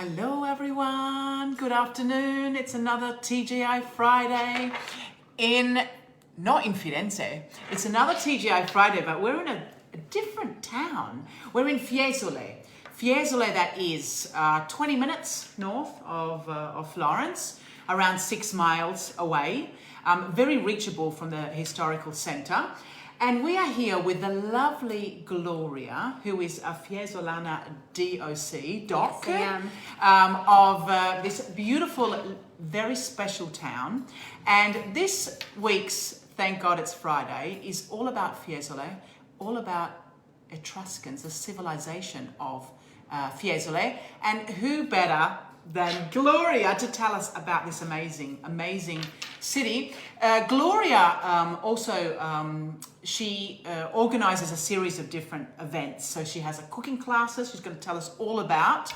Hello everyone, good afternoon. It's another TGI Friday not in Firenze. It's another TGI Friday, but we're in a different town. We're in Fiesole. Fiesole, that is 20 minutes north of Florence, around 6 miles away, very reachable from the historical center. And we are here with the lovely Gloria, who is a Fiesolana doc, yes, I am. of this beautiful, very special town. And this week's, thank God it's Friday, is all about Fiesole, all about Etruscans, the civilization of Fiesole. And who better than Gloria to tell us about this amazing city. Gloria she organizes a series of different events. So she has a cooking classes she's going to tell us all about.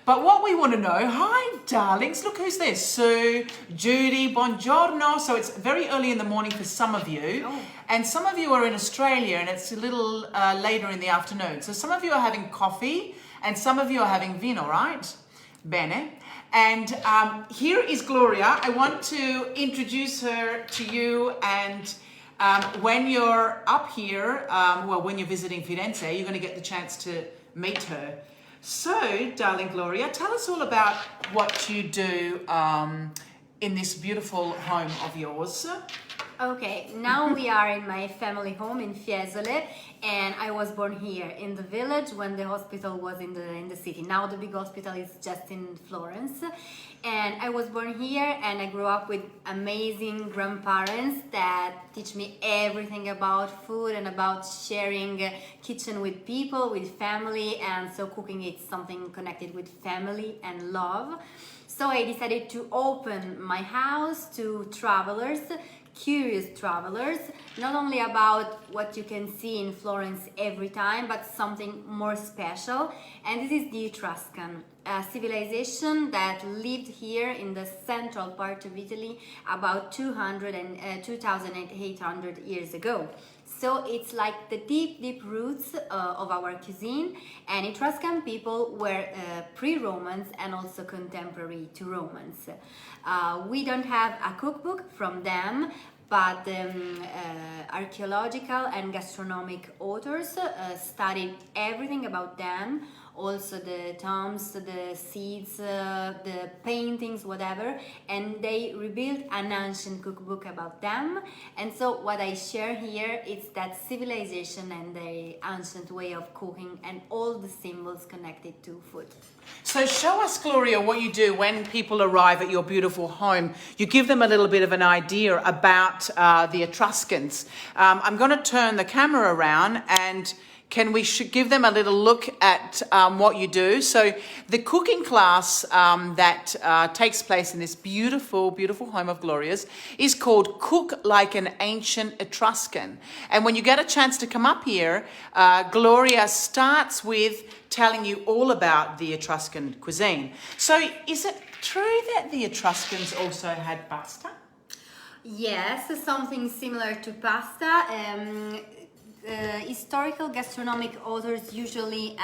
But what we want to know, hi darlings, look who's this, Sue, Judy, buongiorno. So it's very early in the morning for some of you. Oh. And some of you are in Australia and it's a little later in the afternoon. So some of you are having coffee and some of you are having vino, right? Bene. And here is Gloria. I want to introduce her to you, and when you're up here, when you're visiting Firenze, you're going to get the chance to meet her. So, darling Gloria, tell us all about what you do in this beautiful home of yours. Okay, now we are in my family home in Fiesole, and I was born here in the village when the hospital was in the city. Now the big hospital is just in Florence, and I was born here and I grew up with amazing grandparents that teach me everything about food and about sharing kitchen with people, with family, and so cooking is something connected with family and love. So I decided to open my house to travelers, curious travelers, not only about what you can see in Florence every time, but something more special. And this is the Etruscan, a civilization that lived here in the central part of Italy about 2,800 years ago. So it's like the deep roots of our cuisine, and Etruscan people were pre-Romans and also contemporary to Romans. We don't have a cookbook from them, but archaeological and gastronomic authors studied everything about them, also the tombs, the seeds, the paintings, whatever, and they rebuilt an ancient cookbook about them. And so what I share here is that civilization and the ancient way of cooking and all the symbols connected to food. So show us, Gloria, what you do when people arrive at your beautiful home. You give them a little bit of an idea about the Etruscans. I'm going to turn the camera around, and can we give them a little look at what you do? So the cooking class that takes place in this beautiful home of Gloria's is called Cook Like an Ancient Etruscan. And when you get a chance to come up here, Gloria starts with telling you all about the Etruscan cuisine. So is it true that the Etruscans also had pasta? Yes, something similar to pasta. Historical gastronomic authors usually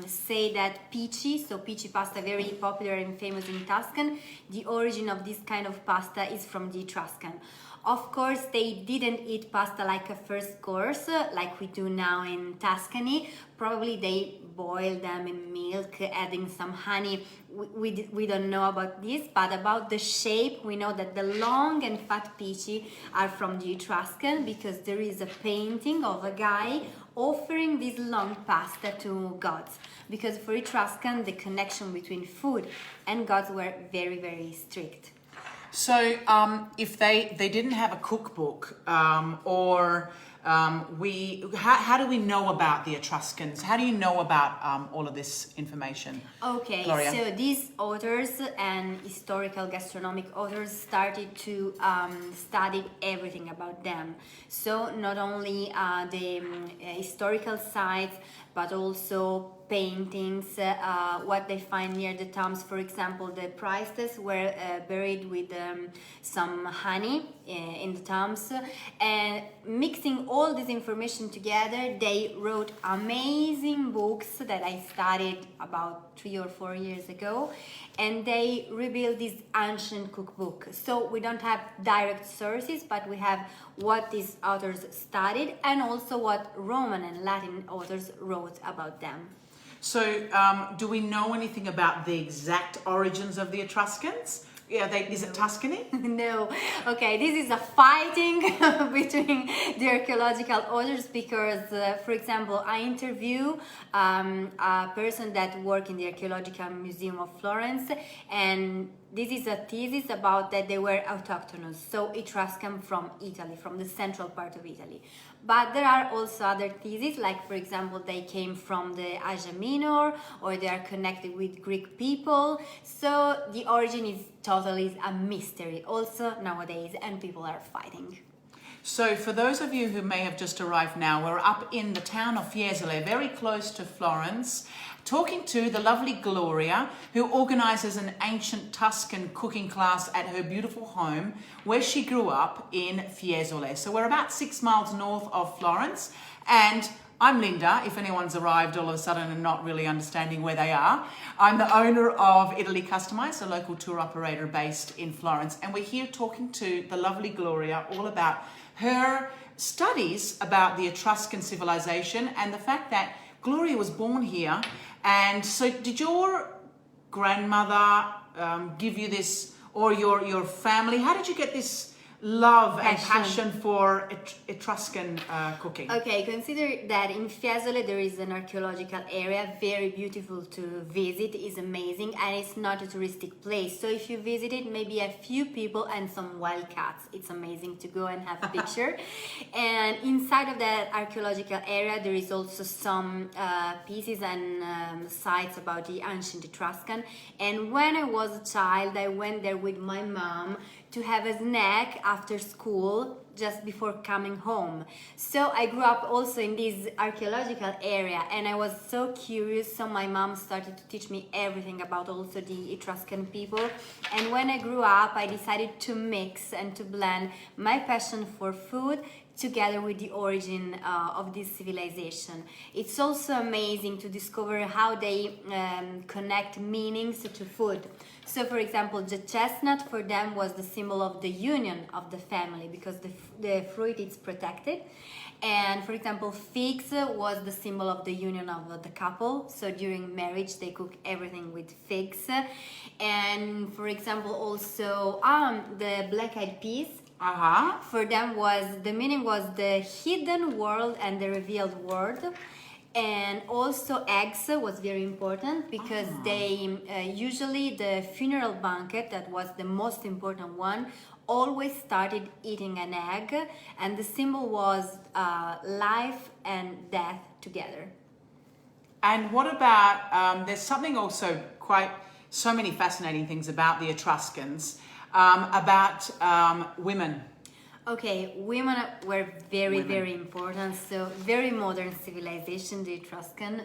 say that pici, so pici pasta, very popular and famous in Tuscan, the origin of this kind of pasta is from the Etruscan. Of course, they didn't eat pasta like a first course, like we do now in Tuscany. Probably they boiled them in milk, adding some honey. We don't know about this, but about the shape, we know that the long and fat pici are from the Etruscan, because there is a painting of a guy offering this long pasta to gods. Because for Etruscan, the connection between food and gods were very strict. So if they didn't have a cookbook, how do we know about the Etruscans? How do you know about all of this information? Okay, Gloria? So these authors and historical gastronomic authors started to study everything about them. So not only the historical sites, but also paintings, what they find near the tombs. For example, the priestess were buried with some honey in the tombs, and mixing all this information together, they wrote amazing books that I studied about 3 or 4 years ago, and they rebuild this ancient cookbook. So we don't have direct sources, but we have what these authors studied and also what Roman and Latin authors wrote about them. So, do we know anything about the exact origins of the Etruscans? Yeah, is it Tuscany? No. Okay, this is a fighting between the archaeological authors because, for example, I interview a person that worked in the Archaeological Museum of Florence, and this is a thesis about that they were autochthonous, so Etruscan from Italy, from the central part of Italy. But there are also other theses, like for example, they came from the Asia Minor, or they are connected with Greek people. So the origin is totally a mystery also nowadays, and people are fighting. So for those of you who may have just arrived now, we're up in the town of Fiesole, very close to Florence, talking to the lovely Gloria, who organises an ancient Tuscan cooking class at her beautiful home where she grew up in Fiesole. So we're about 6 miles north of Florence, and I'm Linda, if anyone's arrived all of a sudden and not really understanding where they are. I'm the owner of Italy Customised, a local tour operator based in Florence, and we're here talking to the lovely Gloria all about her studies about the Etruscan civilization and the fact that Gloria was born here. And so did your grandmother give you this, or your family? How did you get this love and passion for Etruscan cooking? Okay, consider that in Fiesole there is an archaeological area, very beautiful to visit, is amazing, and it's not a touristic place. So if you visit it, maybe a few people and some wild cats. It's amazing to go and have a picture. And inside of that archaeological area, there is also some pieces and sites about the ancient Etruscan. And when I was a child, I went there with my mom to have a snack after school just before coming home. So I grew up also in this archaeological area, and I was so curious, so my mom started to teach me everything about also the Etruscan people. And when I grew up, I decided to mix and to blend my passion for food together with the origin of this civilization. It's also amazing to discover how they connect meanings to food. So for example, the chestnut for them was the symbol of the union of the family, because the fruit is protected. And for example, figs was the symbol of the union of the couple. So during marriage, they cook everything with figs. And for example, also the black-eyed peas, for them was the meaning was the hidden world and the revealed world. And also eggs was very important because they usually the funeral banquet, that was the most important one, always started eating an egg, and the symbol was life and death together. And what about, there's something also so many fascinating things about the Etruscans, about women. Okay, women were very important. So very modern civilization, the Etruscan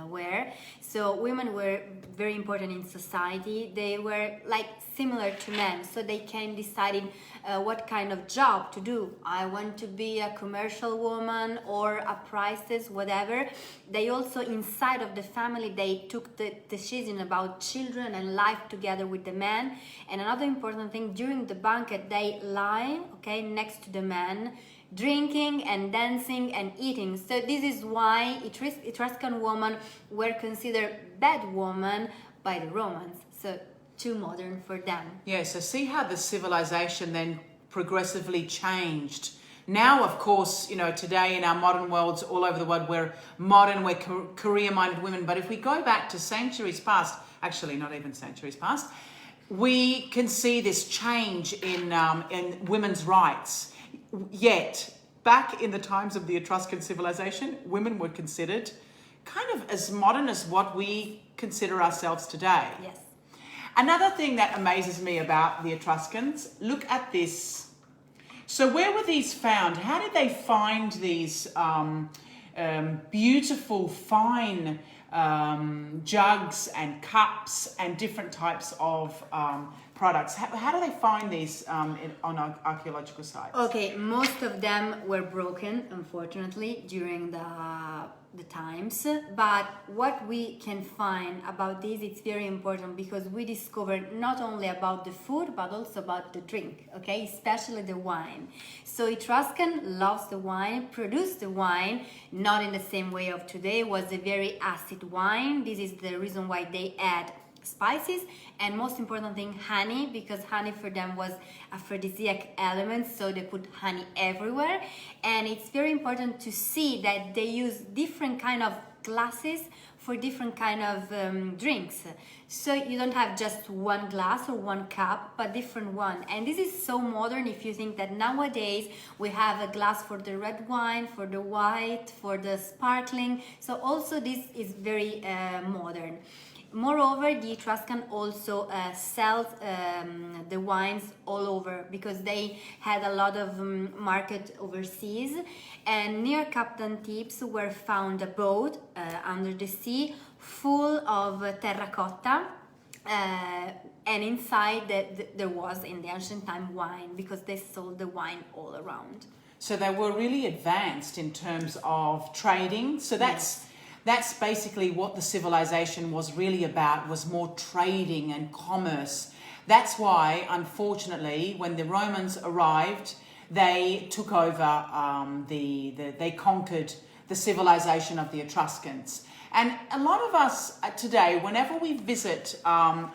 were. So women were very important in society. They were like similar to men, so they can decide what kind of job to do. I want to be a commercial woman or a priestess, whatever. They also, inside of the family, they took the decision about children and life together with the man. And another important thing, during the banquet, they lie, okay, next to the man, drinking and dancing and eating. So this is why Etruscan women were considered bad women by the Romans. So too modern for them. Yeah, so see how the civilization then progressively changed. Now, of course, you know, today in our modern worlds all over the world, we're modern, we're career-minded women. But if we go back to centuries past, actually not even centuries past, we can see this change in women's rights. Yet, back in the times of the Etruscan civilization, women were considered kind of as modern as what we consider ourselves today. Yes. Another thing that amazes me about the Etruscans, look at this. So where were these found? How did they find these beautiful, fine jugs and cups and different types of products. How do they find these on archaeological sites? Okay, most of them were broken, unfortunately, during the times. But what we can find about this, it's very important because we discovered not only about the food, but also about the drink, okay? Especially the wine. So Etruscan loves the wine, produced the wine, not in the same way of today, was a very acid wine. This is the reason why they add spices and most important thing, honey, because honey for them was aphrodisiac element, so they put honey everywhere. And it's very important to see that they use different kind of glasses for different kind of drinks, so you don't have just one glass or one cup, but different one. And this is so modern if you think that nowadays we have a glass for the red wine, for the white, for the sparkling, so also this is very modern. Moreover, the Etruscan also sells the wines all over because they had a lot of market overseas. And near Captain Tips were found a boat under the sea full of terracotta, and inside there was in the ancient time wine because they sold the wine all around. So they were really advanced in terms of trading. So that's basically what the civilization was really about, was more trading and commerce. That's why, unfortunately, when the Romans arrived, they took over, they conquered the civilization of the Etruscans. And a lot of us today, whenever we visit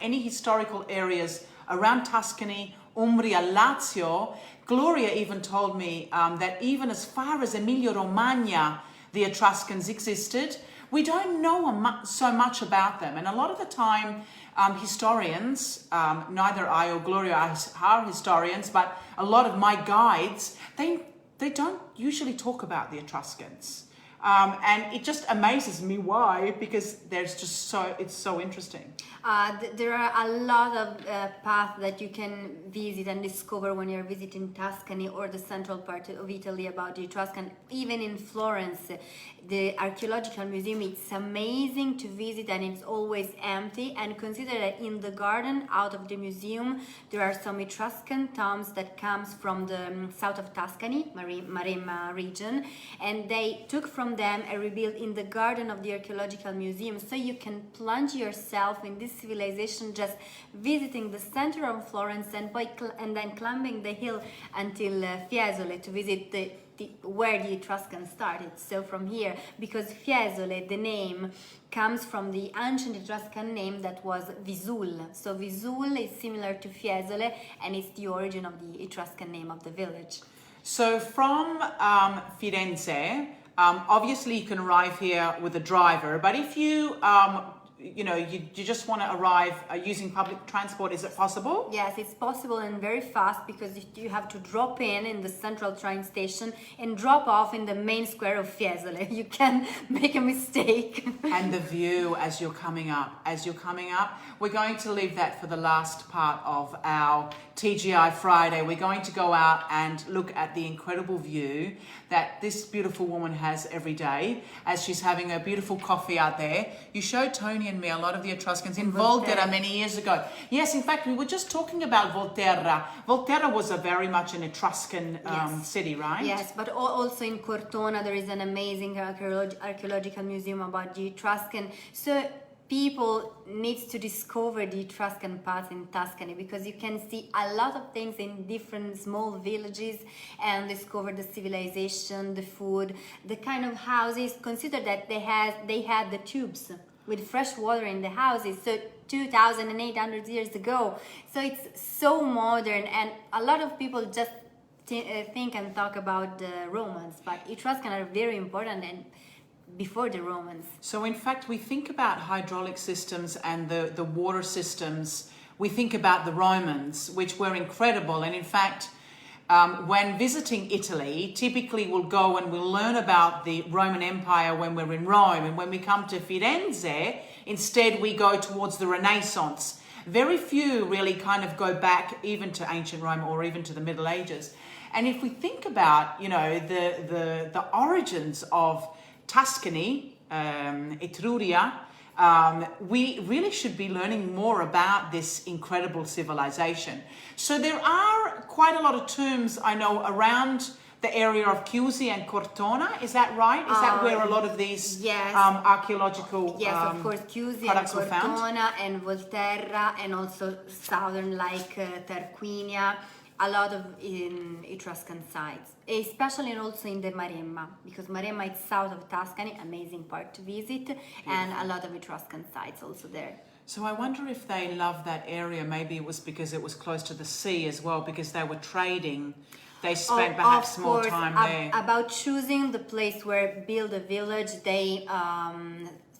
any historical areas around Tuscany, Umbria, Lazio, Gloria even told me that even as far as Emilia-Romagna, the Etruscans existed. We don't know so much about them. And a lot of the time, historians, neither I or Gloria are historians, but a lot of my guides, they don't usually talk about the Etruscans. And it just amazes me why, because it's so interesting. There are a lot of paths that you can visit and discover when you're visiting Tuscany or the central part of Italy about the Etruscan. Even in Florence, the archaeological museum, it's amazing to visit and it's always empty. And consider that in the garden out of the museum there are some Etruscan tombs that comes from the south of Tuscany, Maremma region, and they took from them and rebuilt in the garden of the archaeological museum, so you can plunge yourself in this civilization just visiting the center of Florence and then climbing the hill until Fiesole to visit where the Etruscans started. So from here, because Fiesole, the name, comes from the ancient Etruscan name that was Visul. So Visul is similar to Fiesole and it's the origin of the Etruscan name of the village. So from Firenze, obviously you can arrive here with a driver, but if you you just want to arrive using public transport, is it possible? Yes, it's possible and very fast because you have to drop in the central train station and drop off in the main square of Fiesole. You can make a mistake. And the view as you're coming up, we're going to leave that for the last part of our TGI Friday. We're going to go out and look at the incredible view that this beautiful woman has every day as she's having a beautiful coffee out there. You showed Tony and me a lot of the Etruscans in Volterra many years ago. Yes, in fact, we were just talking about Volterra. Volterra was very much an Etruscan city, right? Yes, but also in Cortona there is an amazing archaeological museum about the Etruscan. So people need to discover the Etruscan past in Tuscany because you can see a lot of things in different small villages and discover the civilization, the food, the kind of houses. Consider that they had the tubes with fresh water in the houses, so 2,800 years ago. So it's so modern, and a lot of people just think and talk about the Romans, but Etruscan are very important and before the Romans. So in fact, we think about hydraulic systems and the water systems. We think about the Romans, which were incredible. And in fact, when visiting Italy, typically we'll go and we'll learn about the Roman Empire when we're in Rome. And when we come to Firenze, instead we go towards the Renaissance. Very few really kind of go back even to ancient Rome or even to the Middle Ages. And if we think about, the origins of Tuscany, Etruria, we really should be learning more about this incredible civilization. So there are quite a lot of tombs, I know, around the area of Chiusi and Cortona. Is that right? Is that where a lot of these yes. Archaeological Yes, of course, Chiusi and products were found? Cortona and Volterra, and also southern like Tarquinia, a lot of Etruscan sites, especially and also in the Maremma, because Maremma is south of Tuscany, amazing part to visit, and a lot of Etruscan sites also there. So I wonder if they love that area. Maybe it was because it was close to the sea as well, because they were trading. They spent perhaps more time there. About choosing the place where build a village, they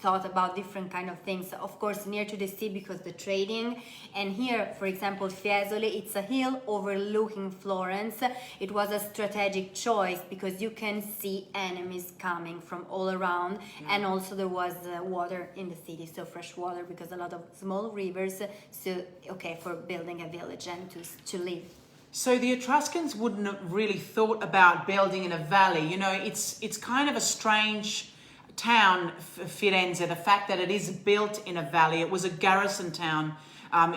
thought about different kind of things. Of course, near to the sea because the trading. And here, for example, Fiesole, it's a hill overlooking Florence. It was a strategic choice because you can see enemies coming from all around. And also there was water in the city, so fresh water, because a lot of small rivers. So, okay, for building a village and to live. So the Etruscans wouldn't have really thought about building in a valley. You know, it's kind of a strange town, Firenze, the fact that it is built in a valley. It was a garrison town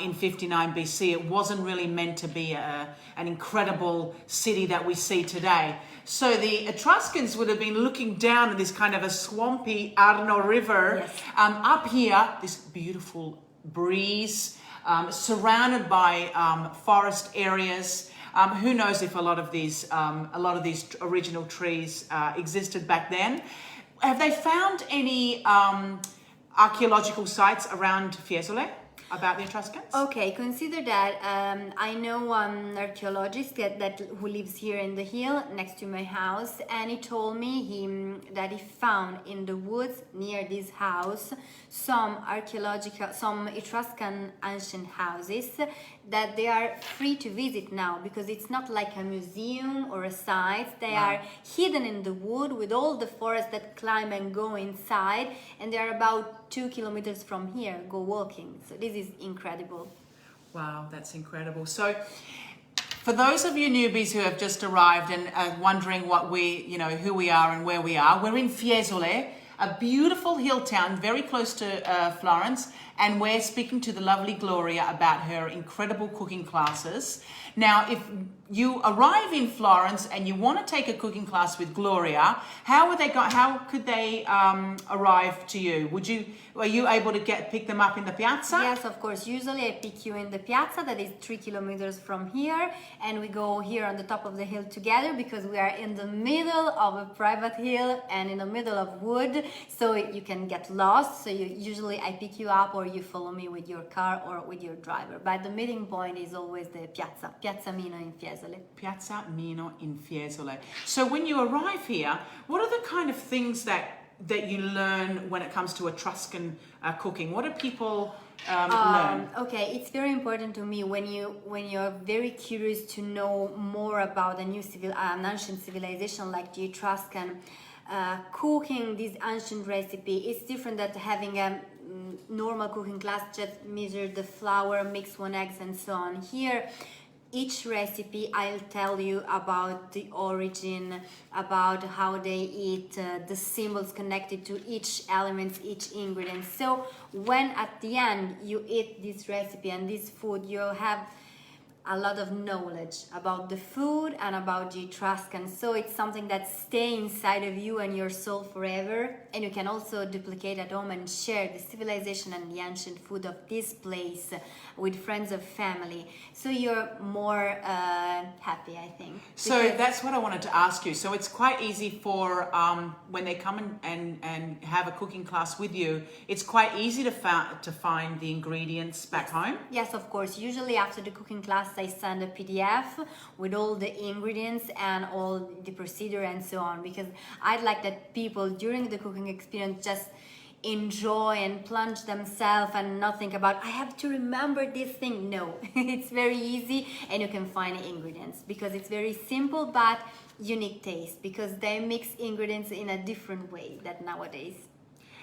in 59 BC. It wasn't really meant to be an incredible city that we see today. So the Etruscans would have been looking down at this kind of a swampy Arno River. Yes. Up here, this beautiful breeze, surrounded by forest areas. Who knows if a lot of these original trees existed back then? Have they found any archaeological sites around Fiesole about the Etruscans? Okay, consider that I know an archaeologist who lives here in the hill next to my house, and he told me that he found in the woods near this house some Etruscan ancient houses that they are free to visit now, because it's not like a museum or a site. They are hidden in the wood with all the forest that climb and go inside, and they are about 2 kilometers from here, go walking. So this is incredible. Wow, that's incredible. So for those of you newbies who have just arrived and are wondering who we are and where we are, we're in Fiesole, a beautiful hill town very close to Florence, and we're speaking to the lovely Gloria about her incredible cooking classes. Now, if you arrive in Florence and you want to take a cooking class with Gloria, how could they arrive to you? Were you able to pick them up in the piazza? Yes, of course. Usually I pick you in the piazza, that is 3 kilometers from here, and we go here on the top of the hill together because we are in the middle of a private hill and in the middle of wood, so you can get lost. So usually I pick you up, or you follow me with your car or with your driver. But the meeting point is always the piazza, Piazza Mino in Fiesole. Piazza Mino in Fiesole. So when you arrive here, what are the kind of things that you learn when it comes to Etruscan cooking? What do people learn? Okay, it's very important to me when you're very curious to know more about a new an ancient civilization like the Etruscan. Cooking this ancient recipe is different than having a normal cooking class, just measure the flour, mix 1 egg and so on. Here, each recipe I'll tell you about the origin, about how they eat, the symbols connected to each element, each ingredient. So when at the end you eat this recipe and this food, you'll have a lot of knowledge about the food and about the Etruscan. So it's something that stays inside of you and your soul forever, and you can also duplicate at home and share the civilization and the ancient food of this place with friends or family. So you're more happy, I think. So that's what I wanted to ask you. So it's quite easy for when they come and have a cooking class with you, it's quite easy to find the ingredients back home? Yes, of course. Usually after the cooking class I send a PDF with all the ingredients and all the procedure and so on, because I'd like that people during the cooking experience just enjoy and plunge themselves and not think about I have to remember this thing. No, it's very easy and you can find the ingredients because it's very simple but unique taste, because they mix ingredients in a different way than nowadays.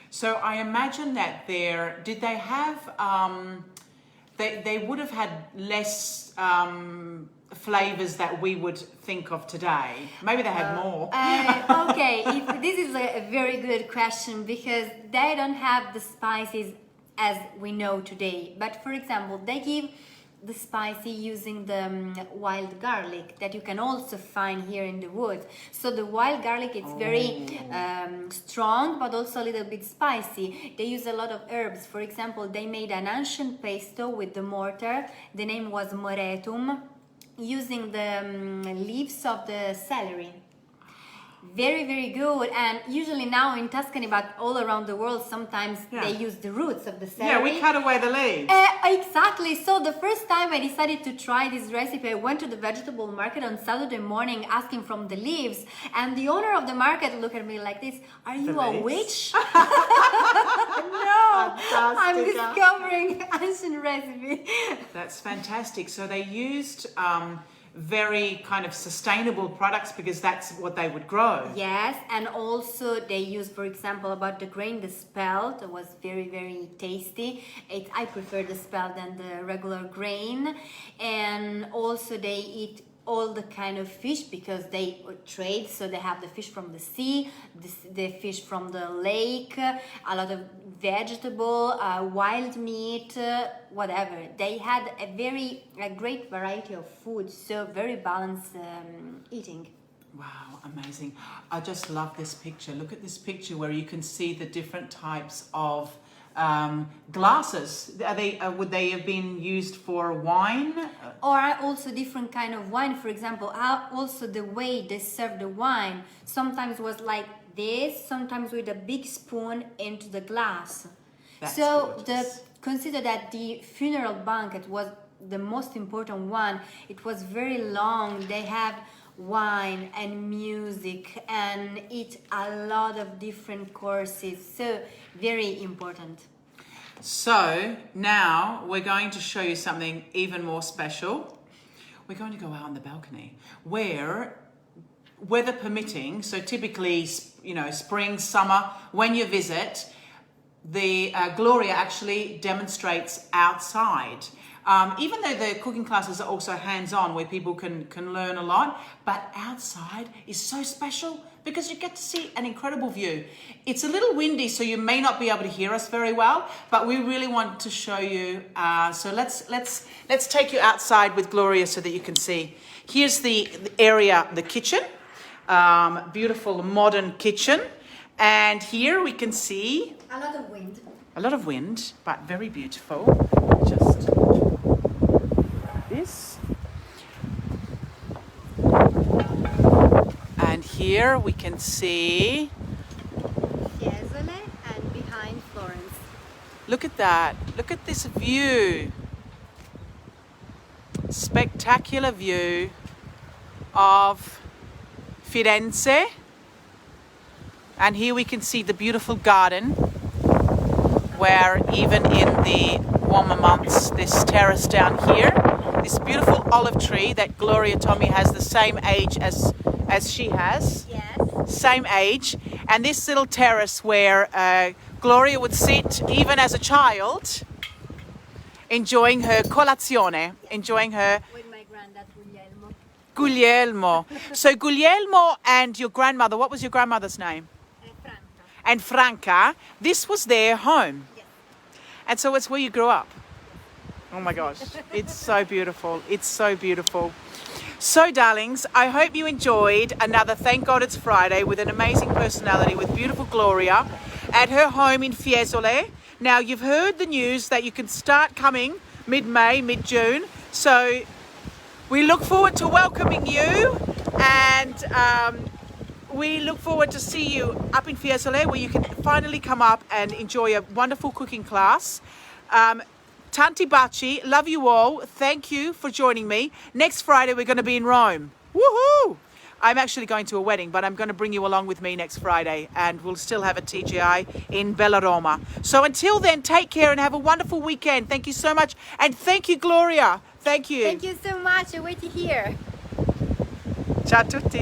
So I imagine that did they have they would have had less flavors that we would think of today. Maybe they had more. Okay, this is a very good question because they don't have the spices as we know today. But for example, they give the spicy using the wild garlic that you can also find here in the woods. So the wild garlic, it's very strong but also a little bit spicy. They use a lot of herbs. For example, they made an ancient pesto with the mortar. The name was moretum, using the leaves of the celery. Very, very good. And usually now in Tuscany, but all around the world, sometimes they use the roots of the celery. Yeah, we cut away the leaves. Exactly. So the first time I decided to try this recipe, I went to the vegetable market on Saturday morning asking from the leaves. And the owner of the market looked at me like this, "Are you a witch?" No, I'm discovering ancient recipe. That's fantastic. So they used very kind of sustainable products because that's what they would grow. Yes, and also they use, for example, about the grain, the spelt was very, very tasty. I prefer the spelt than the regular grain. And also they eat all the kind of fish because they trade, so they have the fish from the sea, the fish from the lake, a lot of vegetable, wild meat, whatever. They had a great variety of food, so very balanced eating. Wow, amazing. I just love this picture. Look at this picture where you can see the different types of glasses. Would they have been used for wine? Or also different kind of wine. For example, also the way they serve the wine sometimes was like this, sometimes with a big spoon into the glass. That's so gorgeous. Consider that the funeral banquet was the most important one. It was very long. They have wine and music and eat a lot of different courses, so very important. So now we're going to show you something even more special. We're going to go out on the balcony where, weather permitting, so typically, you know, spring, summer, when you visit, the Gloria actually demonstrates outside. Even though the cooking classes are also hands-on where people can learn a lot, but outside is so special because you get to see an incredible view. It's a little windy, so you may not be able to hear us very well, but we really want to show you. So let's take you outside with Gloria so that you can see. Here's the area, the kitchen, beautiful modern kitchen. And here we can see a lot of wind. A lot of wind, but very beautiful. Just this. And here we can see Fiesole and behind Florence. Look at that. Look at this view. Spectacular view of Firenze. And here we can see the beautiful garden where even in the warmer months, this terrace down here, this beautiful olive tree that Gloria told me has the same age as she has. Yes. Same age. And this little terrace where Gloria would sit even as a child, enjoying her colazione, enjoying her... With my granddad, Guglielmo. Guglielmo. So Guglielmo and your grandmother, what was your grandmother's name? Franca. And Franca, this was their home. Yes. And so it's where you grew up. Oh my gosh, it's so beautiful. It's so beautiful. So darlings, I hope you enjoyed another Thank God It's Friday with an amazing personality with beautiful Gloria at her home in Fiesole. Now you've heard the news that you can start coming mid-May, mid-June. So we look forward to welcoming you and we look forward to see you up in Fiesole where you can finally come up and enjoy a wonderful cooking class. Tanti baci, love you all. Thank you for joining me. Next Friday, we're going to be in Rome. Woohoo! I'm actually going to a wedding, but I'm going to bring you along with me next Friday and we'll still have a TGI in Bella Roma. So until then, take care and have a wonderful weekend. Thank you so much. And thank you, Gloria. Thank you. Thank you so much. I wait to hear. Ciao a tutti.